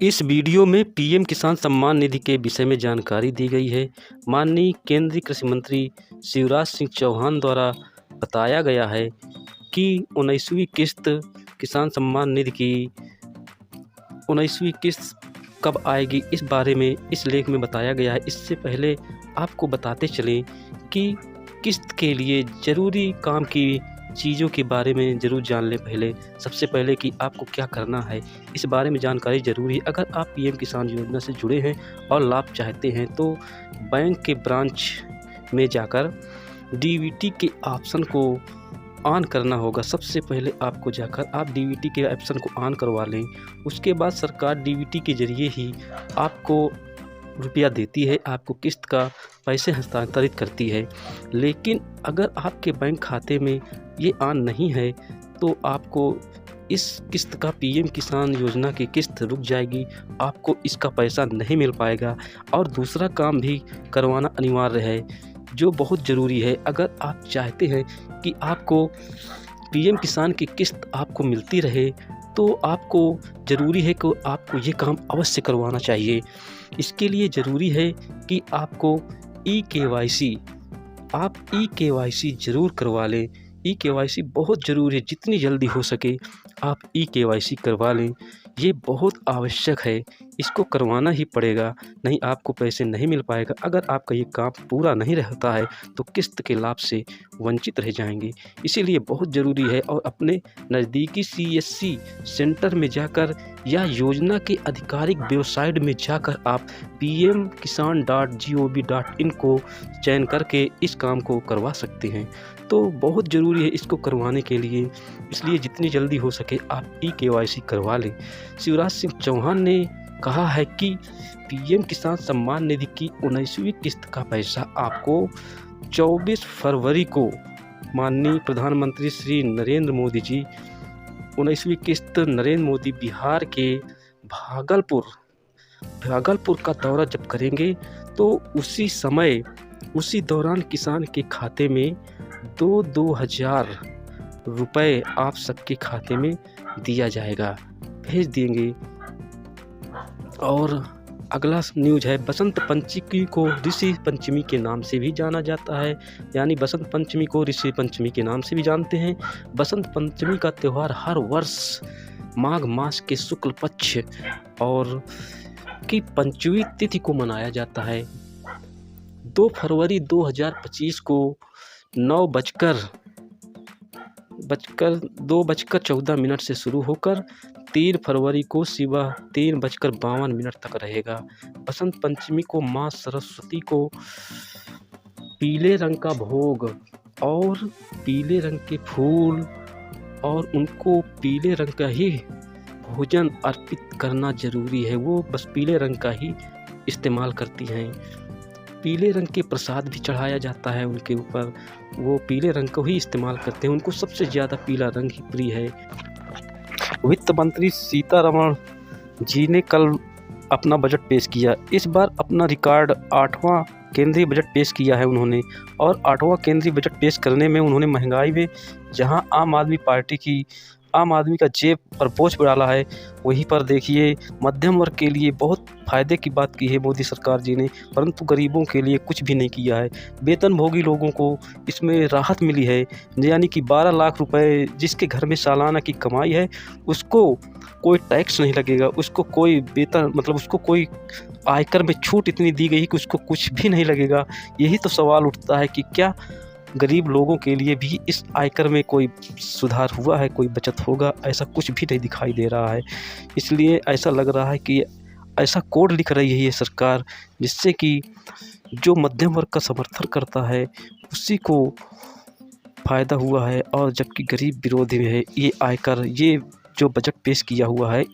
इस वीडियो में पीएम किसान सम्मान निधि के विषय में जानकारी दी गई है। माननीय केंद्रीय कृषि मंत्री शिवराज सिंह चौहान द्वारा बताया गया है कि 19वीं किस्त किसान सम्मान निधि की 19वीं किस्त कब आएगी, इस बारे में इस लेख में बताया गया है। इससे पहले आपको बताते चलें कि किस्त के लिए ज़रूरी काम की चीज़ों के बारे में ज़रूर जान लें। सबसे पहले कि आपको क्या करना है, इस बारे में जानकारी ज़रूरी है। अगर आप पीएम किसान योजना से जुड़े हैं और लाभ चाहते हैं तो बैंक के ब्रांच में जाकर डीबीटी के ऑप्शन को ऑन करना होगा। सबसे पहले आपको जाकर आप डीबीटी के ऑप्शन को ऑन करवा लें। उसके बाद सरकार डीबीटी के ज़रिए ही आपको रुपया देती है, आपको किस्त का पैसे हस्तांतरित करती है। लेकिन अगर आपके बैंक खाते में ये ऑन नहीं है तो आपको इस किस्त का पीएम किसान योजना की किस्त रुक जाएगी, आपको इसका पैसा नहीं मिल पाएगा। और दूसरा काम भी करवाना अनिवार्य है जो बहुत ज़रूरी है। अगर आप चाहते हैं कि आपको पीएम किसान की किस्त आपको मिलती रहे तो आपको ज़रूरी है कि आपको ये काम अवश्य करवाना चाहिए। इसके लिए ज़रूरी है कि आपको आप ई केवाईसी ज़रूर करवा लें। ई केवाईसी बहुत ज़रूरी है, जितनी जल्दी हो सके आप ई केवाईसी करवा लें। ये बहुत आवश्यक है, इसको करवाना ही पड़ेगा, नहीं आपको पैसे नहीं मिल पाएगा। अगर आपका ये काम पूरा नहीं रहता है तो किस्त के लाभ से वंचित रह जाएंगे। इसीलिए बहुत ज़रूरी है। और अपने नज़दीकी सीएससी सेंटर में जाकर या योजना के आधिकारिक वेबसाइट में जाकर आप pmkisan.gov.in को चयन करके इस काम को करवा सकते हैं। तो बहुत ज़रूरी है इसको करवाने के लिए, इसलिए जितनी जल्दी हो सके आप ई केवाईसी करवा लें। शिवराज सिंह चौहान ने कहा है कि पीएम किसान सम्मान निधि की 19वीं किस्त का पैसा आपको 24 फरवरी को माननीय प्रधानमंत्री श्री नरेंद्र मोदी जी 19वीं किस्त नरेंद्र मोदी बिहार के भागलपुर का दौरा जब करेंगे तो उसी दौरान किसान के खाते में 2,000 रुपये आप सबके खाते में दिया जाएगा, भेज देंगे। और अगला न्यूज़ है, बसंत पंचमी को ऋषि पंचमी के नाम से भी जाना जाता है। यानी बसंत पंचमी को ऋषि पंचमी के नाम से भी जानते हैं। बसंत पंचमी का त्यौहार हर वर्ष माघ मास के शुक्ल पक्ष और की 5वीं तिथि को मनाया जाता है। 2 फरवरी 2025 को 2:14 से शुरू होकर 3 फरवरी को सुबह 3:52 तक रहेगा। बसंत पंचमी को माँ सरस्वती को पीले रंग का भोग और पीले रंग के फूल और उनको पीले रंग का ही भोजन अर्पित करना ज़रूरी है। वो बस पीले रंग का ही इस्तेमाल करती हैं। पीले रंग के प्रसाद भी चढ़ाया जाता है उनके ऊपर, वो पीले रंग को ही इस्तेमाल करते हैं। उनको सबसे ज़्यादा पीला रंग ही प्रिय है। वित्त मंत्री सीतारमण जी ने कल अपना बजट पेश किया। इस बार अपना रिकॉर्ड 8वां केंद्रीय बजट पेश किया है उन्होंने। और 8वां केंद्रीय बजट पेश करने में उन्होंने महंगाई में जहां आम आदमी का जेब पर बोझ डाला है, वहीं पर देखिए मध्यम वर्ग के लिए बहुत फ़ायदे की बात की है मोदी सरकार जी ने, परंतु गरीबों के लिए कुछ भी नहीं किया है। वेतनभोगी लोगों को इसमें राहत मिली है, यानी कि 12 लाख रुपए जिसके घर में सालाना की कमाई है उसको कोई टैक्स नहीं लगेगा, उसको कोई वेतन उसको कोई आयकर में छूट इतनी दी गई कि उसको कुछ भी नहीं लगेगा। यही तो सवाल उठता है कि क्या गरीब लोगों के लिए भी इस आयकर में कोई सुधार हुआ है, कोई बचत होगा? ऐसा कुछ भी नहीं दिखाई दे रहा है। इसलिए ऐसा लग रहा है कि ऐसा कोड लिख रही है ये सरकार जिससे कि जो मध्यम वर्ग का समर्थन करता है उसी को फ़ायदा हुआ है, और जबकि गरीब विरोधी है ये आयकर, ये जो बजट पेश किया हुआ है।